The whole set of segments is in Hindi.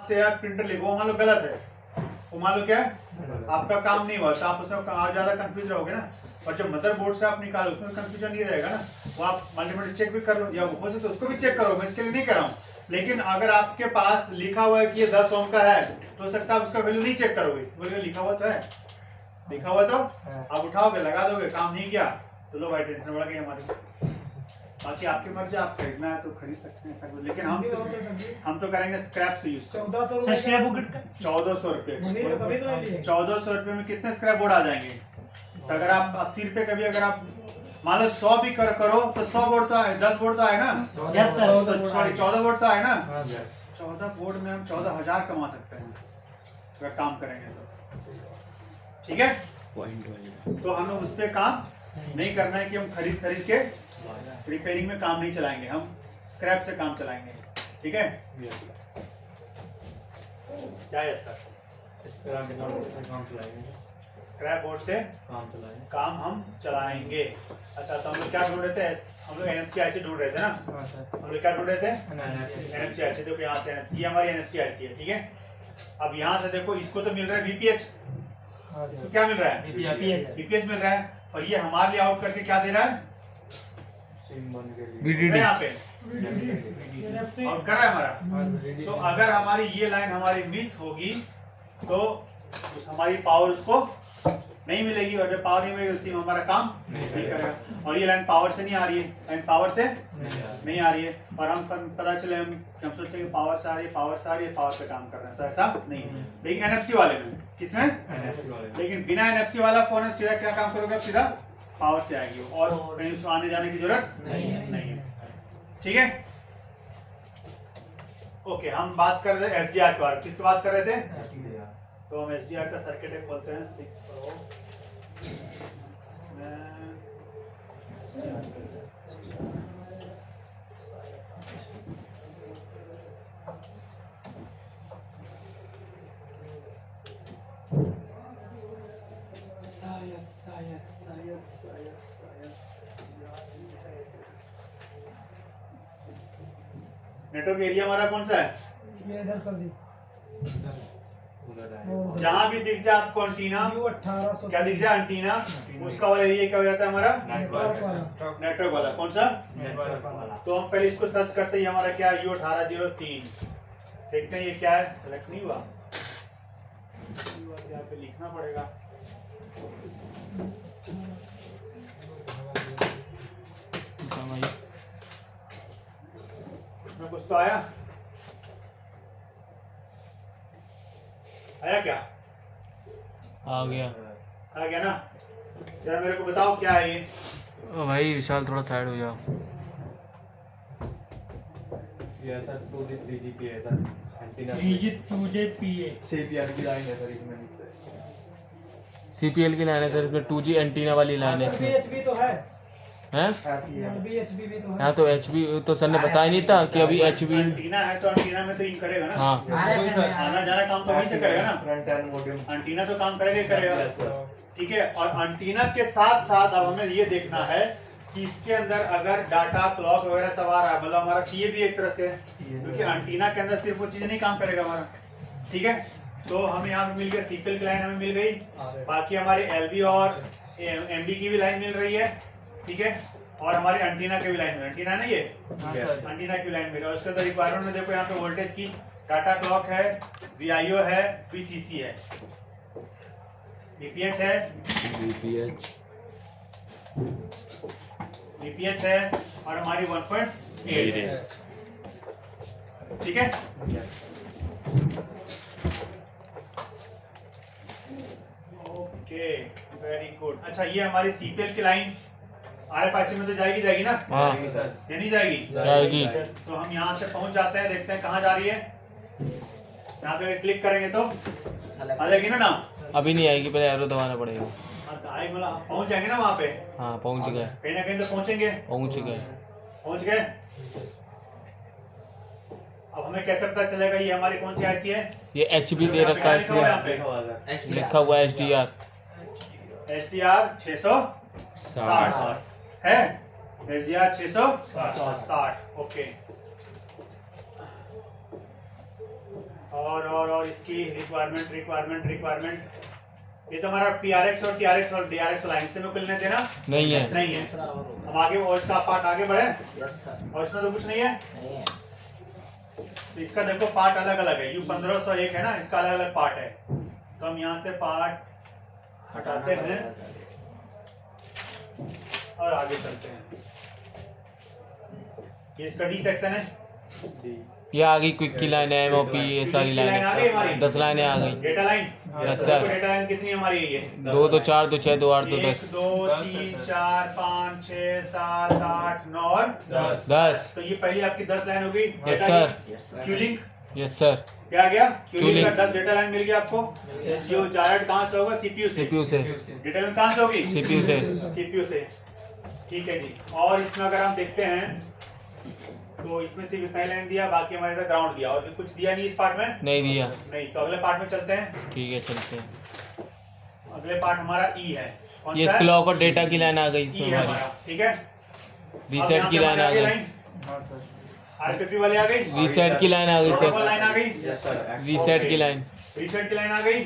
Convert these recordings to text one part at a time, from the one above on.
से यार प्रिंटर लिखो, मान लो गलत है, वो मान लो क्या है आपका काम नहीं हुआ, तो आप उसमें ज्यादा कंफ्यूज रहोगे ना। और जब मदरबोर्ड से आप निकालो उसमें कंफ्यूजन नहीं रहेगा ना, वो आप मल्टीमीटर चेक भी कर लो, या हो सके तो उसको भी चेक करो, मैं इसके लिए नहीं कर रहा हूँ। लेकिन अगर आपके पास लिखा हुआ है कि ये 10 ओम का है, तो हो सकता है आप उसका वैल्यू नहीं चेक करोगे, बोलोगे लिखा हुआ तो है, लिखा हुआ तो आप उठाओगे, लगा दोगे, काम नहीं किया तो लो भाई टेंशन बढ़ गई हमारी। बाकी आपकी मर्जी, आप खरीदना है तो खरीद सकते हैं ऐसा कुछ, लेकिन हम तो करेंगे स्क्रैप से यूज। 1400 रुपए 1400 रुपए 1400 रुपए में कितने स्क्रैप बोर्ड आ जाएंगे? अगर आप 80 रुपए का भी अगर आप मान लो 100 भी करो तो 100 बोर्ड तो आए, 10 बोर्ड तो आए ना, 14 बोर्ड तो आए ना। 14 बोर्ड में हम 14,000 कमा सकते हैं अगर काम करेंगे तो, ठीक है। तो हमें उस पे काम नहीं करना है कि हम खरीद के रिपेयरिंग में काम नहीं चलाएंगे, हम स्क्रैप से काम चलाएंगे, ठीक है। क्या है सर? स्क्रैप बोर्ड से काम हम चलाएंगे। अच्छा तो हम लोग क्या ढूंढ रहे थे? हम लोग NFCIC ढूंढ रहे थे ना, हम लोग क्या ढूंढ रहे थे? NFCIC। देखो यहाँ से NFC, ये हमारी NFCIC है, ठीक है। अब यहाँ से देखो इसको तो मिल रहा है VPH, इसको क्या मिल रहा है? VPH मिल रहा है, और ये हमारे लिए आउट करके क्या दे रहा है? VDD यहाँ पे आउट कर रहा है हमारा। तो अगर हमारी ये लाइन हमारी मिस होगी तो उस हमारी पावर उसको नहीं मिलेगी, और जब पावर नहीं मिलेगी उसी में हमारा काम नहीं करेगा। और ये लाइन पावर से नहीं आ रही है, लाइन पावर से नहीं आ रही है, और हम पता चले हम सोचते हैं पावर से आ रही है, पावर से आ रही है, पावर पे काम कर रहे हैं, तो ऐसा नहीं है। लेकिन NFC वाले में, किसमें? लेकिन बिना NFC वाला फोन सीधा क्या काम करोगे? सीधा पावर से आएगी, और कहीं उसको आने जाने की जरूरत नहीं है, ठीक है। ओके, हम बात कर रहे थे SDR के बारे में। किसकी बात कर रहे थे? तो हम SDR का सर्किट एक खोलते हैं 6 Pro। नेटवर्क एरिया हमारा कौन सा है? ये इधर सर जी, जहां भी दिख जाए आपको एंटीना, 1800 क्या दिख जाए एंटीना, उसका वाला एरिया क्या हो जाता है हमारा? नेटवर्क वाला। कौन सा? तो हम पहले इसको सर्च करते हैं, हमारा क्या है? U1803। देखते हैं ये क्या है, सेलेक्ट नहीं हुआ, यहाँ पे लिखना पड़ेगा। उसमें कुछ तो आया क्या? आ गया ना? जरा मेरे को बताओ क्या है ये? ओ भाई विशाल थोड़ा साइड हो जाओ। ये सर 2G 3G की है sir, antenna 3G 2G PA CPL की लाइन है सर इसमें। CPL की लाइन है सर इसमें, 2G एंटीना वाली लाइन है इसमें। HB तो है, हैं? HB भी तो है। हाँ तो HB तो सर ने बताया नहीं था कि अभी HB एंटीना है तो एंटीना में तो इन करेगा ना। हाँ आना जाना काम तो वहीं से करेगा ना, फ्रंट एंड मॉड्यूल एंटीना तो काम करेगा ही करेगा, ठीक है। और एंटीना के साथ साथ अब हमें ये देखना है कि इसके अंदर अगर डाटा क्लॉक वगैरह सब आ रहा है, मतलब हमारा ये भी एक तरह से है, क्योंकि एंटीना के अंदर सिर्फ वो चीजें नहीं काम करेगा हमारा, ठीक है। तो हमें यहाँ पे मिल गया CPL की लाइन हमें मिल गई, बाकी हमारे LV और MB की भी लाइन मिल रही है, ठीक है। और हमारी एंटीना की भी लाइन है, एंटीना नहीं ये एंटीना की लाइन मिल रही है। उसके अंदर रिक्वायरमेंट में देखो यहाँ पे वोल्टेज की, डाटा क्लॉक है, VIO है, VCC है, VPH है, VPH है, और हमारी 1.8 है, ठीक है। Okay very good. अच्छा ये हमारी CPL की लाइन RFIC में तो जाएगी ना? हाँ ये नहीं जाएगी? तो हम यहाँ से पहुंच जाते हैं, देखते हैं कहाँ जा रही है। यहाँ पे क्लिक करेंगे तो आ जाएगी ना नाम? अभी नहीं आएगी, पहले एरो दबाना पड़ेगा। पहुंच जाएंगे ना वहाँ पे? हाँ पहुंच गए, कहीं ना कहीं तो पहुंचेंगे। पहुंच गए। अब हमें कैसे पता चलेगा ये हमारी कौन सी IC है? ये HB दे रखा है इसमें, लिखा हुआ है SDR 660 है, SDR 660। ओके और इसकी रिक्वायरमेंट ये तो हमारा PRX और TRX और DRX लाइन से में कुल लेने देना नहीं है। नहीं है। हम आगे और इसका पार्ट आगे बढ़े और इसमें तो कुछ नहीं है। तो इसका देखो पार्ट अलग अलग है। U1501 है ना, इसका अलग अलग पार्ट है। तो हम यहाँ से पार्ट हटाते हैं और आगे चलते हैं। ये इसका D सेक्शन है। ये आ गई क्विक की लाइन है, MOP, ये सारी लाइनें आ गई हमारी 10 लाइनें आ गई। Data line. Yes sir. Data line कितनी है हमारी? ये 2 2 4 2 6 2 8 2 1 10 2 3 4 5 6 7 8 9 और 10। तो ये पहली आपकी 10 लाइन हो गई। Yes sir. क्यूलिंग यस सर। क्या आ गया? क्यूलिंग Queuing। का 10 डेटा लाइन मिल गया आपको। जो जनरेट कहां से होगा? CPU से। CPU से। डेटा लाइन कहां से होगी? CPU से। CPU से। ठीक है जी। और इसमें अगर हम देखते हैं तो इसमें सिर्फ इतना ही लाइन दिया, बाकी हमारे इधर ग्राउंड दिया और कुछ दिया नहीं इस पार्ट में। नहीं दिया। नहीं, तो अगले पार्ट में चलते हैं। ठीक है चलते हैं। अगले पार्ट हमारा E है। कौन ये सा है? क्लॉक और डेटा की लाइन आ गई E इसमें है हमारी। हमारा, ठीक है। रीसेट की लाइन आ गई। RPP वाली आ गई। रीसेट की लाइन आ गई प्रोटोकॉल सर। लाइन आ गई। रीसेट की लाइन। रीसेट की लाइन आ गई।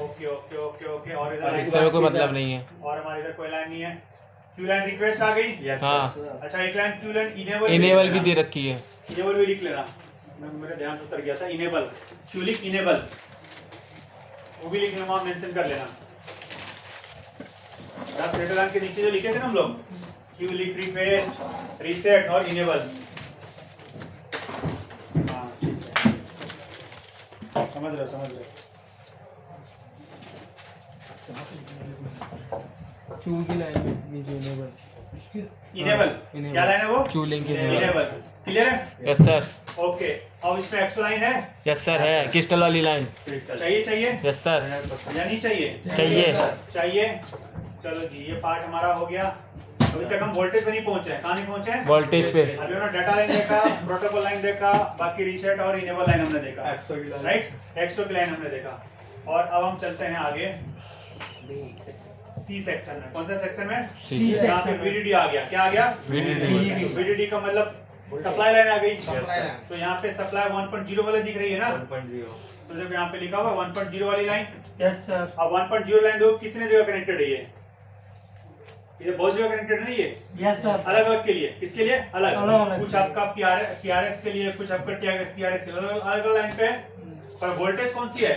Okay okay okay okay. और इधर इससे में कोई मतलब नहीं है। और हमारे इधर कोई लाइन नहीं है। क्यू लाइन रिक्वेस्ट आ गई। हाँ। अच्छा, एक line Q line enable enable भी दे रखी है। इनेबल भी लिख लेना, मेरे ध्यान से उतर गया था। इनेबल क्यूलिक इनेबल वो भी लिखने वहां मेंशन कर लेना। 10 डेटा लाइन के नीचे जो लिखे थे ना हम लोग, क्यूलिक रिक्वेस्ट रीसेट और इनेबल। हाँ समझ रहे क्यू की लाइन में इनेबल इनेबल क्या लाइन है वो? क्यूलिंग की इनेबल। क्लियर है? Yes sir. ओके। अब इसमें एक्सो लाइन है। यस सर है। क्रिस्टल वाली लाइन। चाहिए यस सर। या नहीं चाहिए? चाहिए। चलो जी, ये पार्ट हमारा हो गया। अभी तक हम वोल्टेज पे नहीं पहुंचे हैं। कहाँ नहीं पहुंचे हैं? वोल्टेज पे। अभी हमने डाटा लाइन देखा, प्रोटोकॉल लाइन देखा, बाकी रीसेट और इनेबल लाइन हमने देखा, राइट? एक्सो की लाइन हमने देखा। और अब हम चलते हैं आगे सी सेक्शन में। कौन सा सेक्शन में? यहाँ पे VDD आ गया। क्या आ गया? VDD का मतलब सप्लाई लाइन आ गई। तो यहाँ पे सप्लाई 1.0 वाले दिख रही है ना? 1.0। तो जब यहाँ पे लिखा हुआ 1.0 वाली लाइन। Yes sir. अब 1.0 लाइन देखो कितने जगह कनेक्टेड है। ये बहुत जगह कनेक्टेड नहीं है। Yes sir. अलग अलग के लिए। किसके लिए? अलग अलग। कुछ आपका PRX के लिए, कुछ आपका TRX अलग लाइन पे। पर वोल्टेज कौन सी है?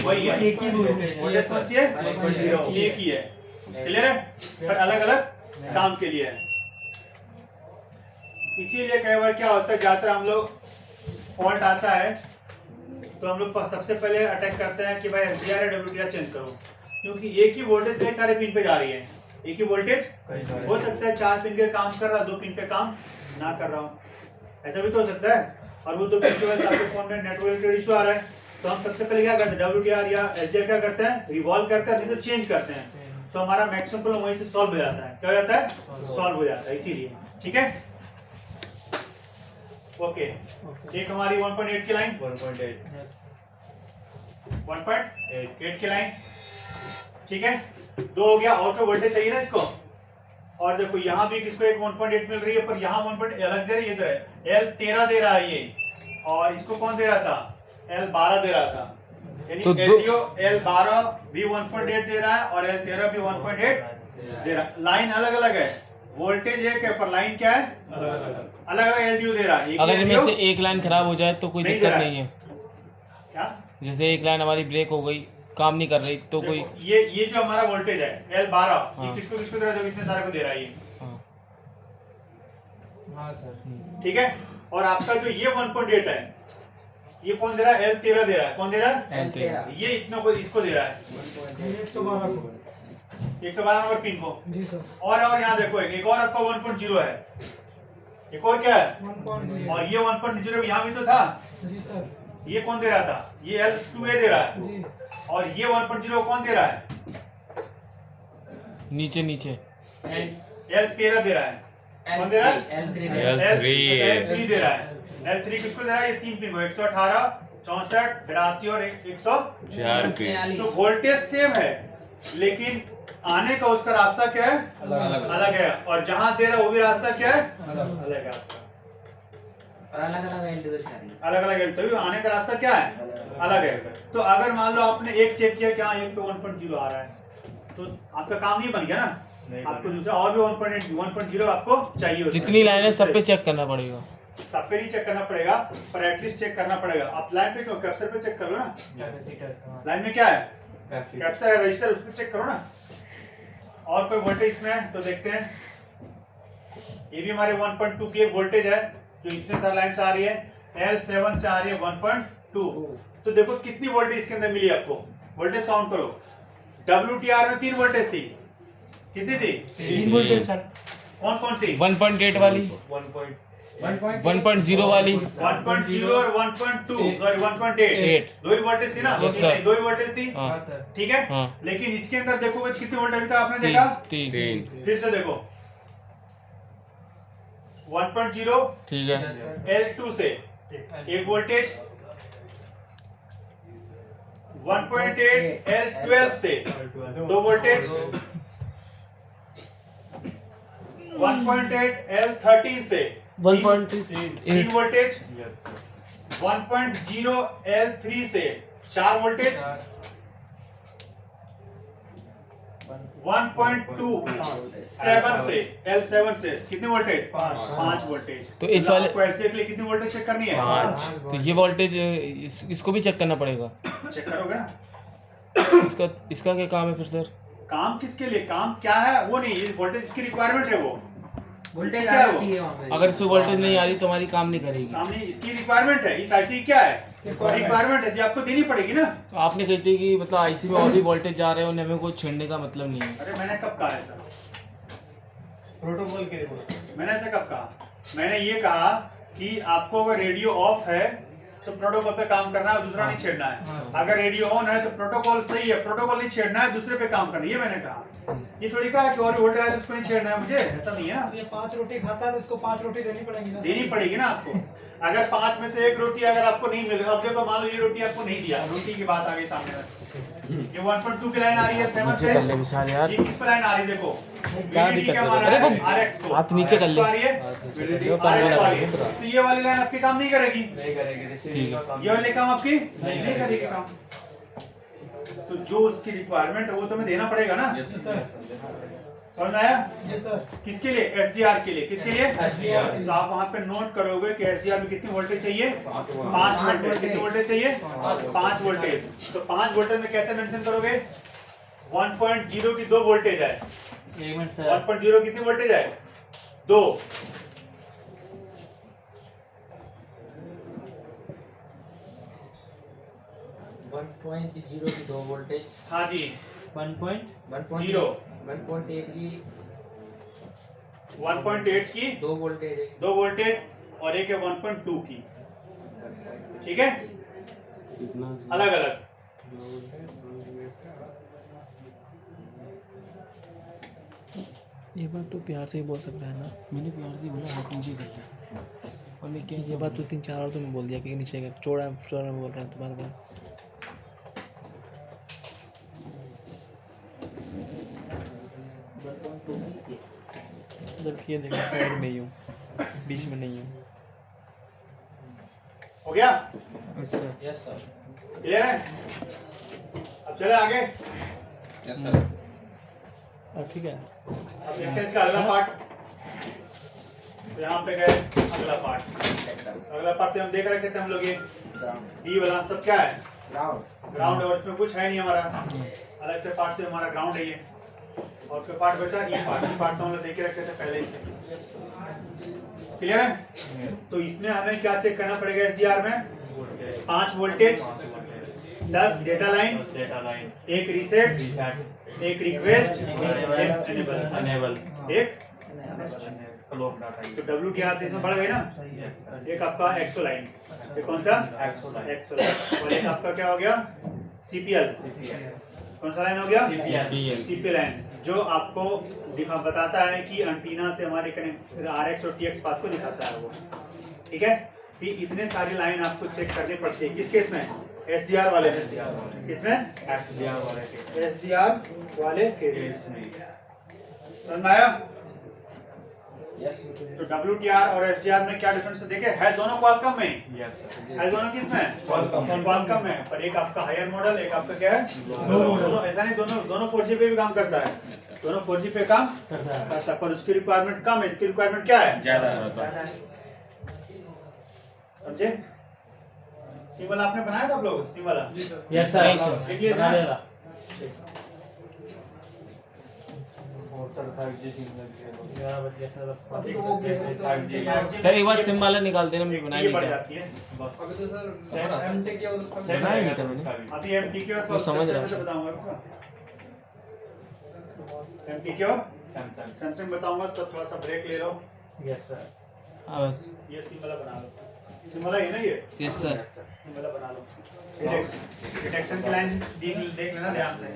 वही है। एक ही वोल्टेज कौन सी है? 1.0। एक ही है। क्लियर है? पर अलग अलग काम के लिए है। इसीलिए कई बार क्या होता है, ज्यादातर हम लोग फॉल्ट आता है तो हम लोग सबसे पहले अटैक करते हैं कि भाई SDR या WDR चेंज करो, क्योंकि एक ही वोल्टेज कई सारे पिन पे जा रही है। एक ही वोल्टेज हो सकता है 4 पिन पे काम कर रहा, 2 पिन पे काम ना कर रहा हूँ, ऐसा भी तो हो सकता है। और वो 2 पिन की वजह से आपके फोन में नेटवर्क इशू आ रहा है, तो हम सबसे पहले क्या करते हैं? WDR या SDR क्या करते हैं? रिवॉल्व करते हैं, नहीं तो चेंज करते हैं। तो हमारा मैक्सिमम प्रॉब्लम वहीं से सॉल्व हो जाता है। क्या हो जाता है? सॉल्व हो जाता है। इसीलिए ठीक है। ओके। एक हमारी 1.8 की लाइन, 1.8 की लाइन, ठीक है। 2 हो गया। और कोई वोल्टेज चाहिए ना इसको? और देखो यहाँ भी किसको एक 1.8 मिल रही है, पर यहाँ 1.8 अलग दे रही है। इधर है L13 दे रहा है ये, और इसको कौन दे रहा था? L12 दे रहा था। यानी तो LDO L12 भी 1.8 दे रहा है और L13 भी 1.8 दे रहा है। लाइन अलग अलग है, वोल्टेज एक है, पर लाइन क्या है? अलग अलग LDO दे रहा है। अगर इनमें से एक लाइन खराब हो जाए तो कोई नहीं दिक्कत दे रहा नहीं है। क्या? जैसे एक लाइन हमारी ब्रेक हो गई, काम नहीं कर रही, तो कोई ये जो हमारा वोल्टेज है L12, ये हाँ। किसको किसको दे रहा है? जो इतने सारे को दे रहा है ये, हाँ। हाँ सर। ठीक है। और आपका जो ये 1.8 है, ये कौन दे रहा है? L13 दे रहा है। कौन दे रहा है? L13। ये इतनों को इसको दे रहा है, 112 को। 112 नंबर पिन को। जी सर। और यहाँ देखो एक और आपका 1.0 है, एक और क्या है? 1.0। और ये 1.0 यहाँ भी तो था। जी सर। ये कौन दे रहा था? ये L2A दे रहा है। जी। और ये 1.0 कौन दे रहा है? नीचे नीचे L13 दे रहा है। कौन दे रहा है? L3 L3 दे रहा है। L3 किसको दे रहा है? ये 3 पिन को, 118, 64, 82 और 104 पिन। तो वोल्टेज सेम है, लेकिन आने का उसका रास्ता क्या है? अलग है। और जहां दे रहा है वो भी रास्ता क्या है? अलग है आपका। और अलग-अलग एलडीओ से आ रही है। अलग अलग तो आने का रास्ता क्या है, अलग है। तो अगर मान लो आपने एक चेक किया कि हाँ एक पे 1.0 आ रहा है, तो आपका काम नहीं बन गया ना, आपको दूसरा और भी 1.0 आपको चाहिए उसमें। जितनी लाइन है सब पे चेक करना पड़ेगा। सब पे नहीं चेक करना पड़ेगा, पर एटलीस्ट चेक करना पड़ेगा। आप लाइन पे क्यों, कैपेसिटर पे चेक करो ना। लाइन में क्या है, कैपेसिटर है, रजिस्टर, उस पे चेक करो ना। और कोई वोल्टेज में है तो देखते हैं। ये भी हमारे 1.2 की एक वोल्टेज है जो इतने सारे लाइन से आ रही है, L7 से आ रही है 1.2। तो देखो कितनी वोल्टेज इसके अंदर मिली आपको, वोल्टेज काउंट करो। WTR में 3 वोल्टेज थी, कितनी थी? 3 वोल्टेज सर। कौन कौन सी? 1.8 वाली, 1.0 वाली, 1.0 और 1.2 सॉरी 1.8 8 दो ही वोल्टेज थी ना, Yes, sir. दो ही वोल्टेज थी, हाँ सर। ठीक है। हाँ। लेकिन इसके अंदर देखोगे कितनी वोल्टेज अभी तक आपने देखा, 3 फिर से देखो 1.0 ठीक है। L2 से एक वोल्टेज, 1.8 L12 से दो वोल्टेज, 1.8 L13 से 3 वोल्टेज, 1.0 L3 से 4 वोल्टेज, 1.2 7 से L7 से कितनी वोल्टेज, 5 वोल्टेज। तो इस वाले आपको SDR के लिए कितनी वोल्टेज चेक करनी है, 5, तो ये वोल्टेज इसको भी चेक करना पड़ेगा। चेक करोगे ना। इसका इसका क्या काम है फिर सर? काम किसके लिए, काम क्या है वो नहीं, ये वोल्टेज इसकी रिक्वायरमेंट है, वो वोल्टेज क्या है आना वो? चाहिए वहाँ पे। अगर इसमें वोल्टेज नहीं आ रही तो हमारी काम नहीं करेगी। काम नहीं, इसकी रिक्वायरमेंट है। इस आईसी क्या है, रिक्वायरमेंट है, जो आपको देनी पड़ेगी ना। तो आपने कहते हैं कि मतलब आईसी में और भी वोल्टेज जा रहे हैं, उन्हें हमें कोई छेड़ने का मतलब नहीं है। अरे मैंने कब कहा ऐसा, प्रोटोकॉल के लिए मैंने ऐसा कब कहा? मैंने ये कहा कि आपको अगर रेडियो ऑफ है तो प्रोटोकॉल पे काम करना है, दूसरा नहीं छेड़ना है। अगर रेडियो ऑन है तो प्रोटोकॉल सही है, प्रोटोकॉल नहीं छेड़ना है, दूसरे पे काम करना है, ये मैंने कहा। ये थोड़ी कहा कि और वोल्टेज है उसको नहीं छेड़ना है मुझे, ऐसा नहीं है ना। ये 5 रोटी खाता है तो इसको 5 रोटी देनी पड़ेगी ना। देनी पड़ेगी ना आपको। अगर 5 में से एक रोटी अगर आपको नहीं मिल रहा, अब देखो मान लो ये रोटी आपको नहीं दिया, रोटी की बात आ गई सामने में। ये 1.2 की लाइन आ रही है 7 नीचे से, कर ले विशाल यार। ये किस पे लाइन आ रही है देखो, क्या VDD दिक्कत क्या है? माना अरे है, वो RX को, हाथ नीचे कर ले। RX आ रही है, VDD RX आ रही है। तो ये वाली लाइन आपकी काम नहीं करेगी, नहीं करेगी, ठीक है। ये वाली काम आपकी नहीं करेगी काम। तो जो उसकी रिक्वायरमेंट है वो तो हमें देना पड़ेगा ना। समझ में आया? Yes sir. किसके लिए, SDR के लिए, किसके लिए SDR के लिए। तो आप वहां पे नोट करोगे कि SDR में कितनी वोल्टेज चाहिए, 5 वोल्टेज। कितनी वोल्टेज चाहिए, 5 वोल्टेज। तो 5 वोल्टेज में कैसे मेंशन करोगे, 1.0 की 2 वोल्टेज है, 1.0 कितनी वोल्टेज है, 2। वन 1.0 की 2 वोल्टेज, हाँ जी, 1.0 1.8 की 1.8 की 2 वोल्टेज है। 2 वोल्टेज और एक है 1.2 की, ठीक है, अलग अलग। ये बात तो प्यार से ही बोल सकता है ना। मैंने प्यार से ही बोला हाथ नीचे कर लिया, और मैं क्या ये बात तो 3-4 बार तो मैं बोल दिया कि नीचे कर, चौड़ा चौड़ा में बोल रहा है तो बार बार। जबकि ये देखो साइड में ही हूँ, बीच में नहीं हूँ। हो गया, yes sir. Yes sir. Clear है? अब चले आगे। ठीक है। अब देखते हैं इसका अगला पार्ट। तो यहाँ पे गए अगला पार्ट, अगला पार्ट तो हम देख रहे थे हम लोग, ये डी वाला सब क्या है, ग्राउंड है, और इसमें कुछ है नहीं हमारा, अलग से पार्ट से हमारा ग्राउंड है ये। और कोई पार्ट बचा, ये पार्ट तो हम लोग देख के रखे थे पहले ही से। क्लियर है? तो इसमें हमें क्या चेक करना पड़ेगा SDR में, 5 वोल्टेज, 10 डेटा लाइन, एक रीसेट, एक रिक्वेस्ट, एक अनेबल, एक तो WTR इसमें बढ़ गई ना। एक आपका एक्सो लाइन, ये कौन सा, एक्सो लाइन, और एक आपका क्या हो गया, CPL, कौन सा लाइन हो गया, CPL लाइन, जो आपको बताता है कि एंटीना से हमारे RX और TX पाथ को दिखाता है वो, ठीक है। कि इतने सारी लाइन आपको चेक करनी पड़ती है, किस केस में, SDR वाले में, किसमें, SDR वाले केस में। समझ में आया? यस तो WTR और SDR में क्या डिफरेंस है देखे, है दोनों क्वालकॉम में, यस सर है दोनों किस में, क्वालकॉम में, पर एक आपका हायर मॉडल, एक आपका क्या है, दोनों ऐसा नहीं, दोनों 4G पे भी काम करता है, दोनों 4G पे काम करता है, पर उसकी रिक्वायरमेंट कम है, इसकी रिक्वायरमेंट क्या है, ज्यादा है। समझे? सिम वाला आपने बनाया था आप लोग, सिम वाला यस नहीं, सर सर। लिख लिए थे बना ना? लेगा। और सर 5G सिम लग गया 11 बज गया सर। 5G सर एक बार सिम वाला निकाल देना, मुझे बनाया ये नहीं बढ़ था। जाती है बस। अभी तो सर बना था। MTK और उसका बनाया नहीं था मैंने। अभी MTK और वो समझ रहा से हूँ। बताऊंगा आपको, MTK और सैमसंग सैमसंग बताऊंगा, तो थोड़ा सा ब्रेक ले लो, यस सर। हाँ बस ये सिम वाला बना लो, सिम वाला ये ना, ये यस सर। सिम वाला बना लो, डिटेक्शन की लाइन देख लेना ध्यान से।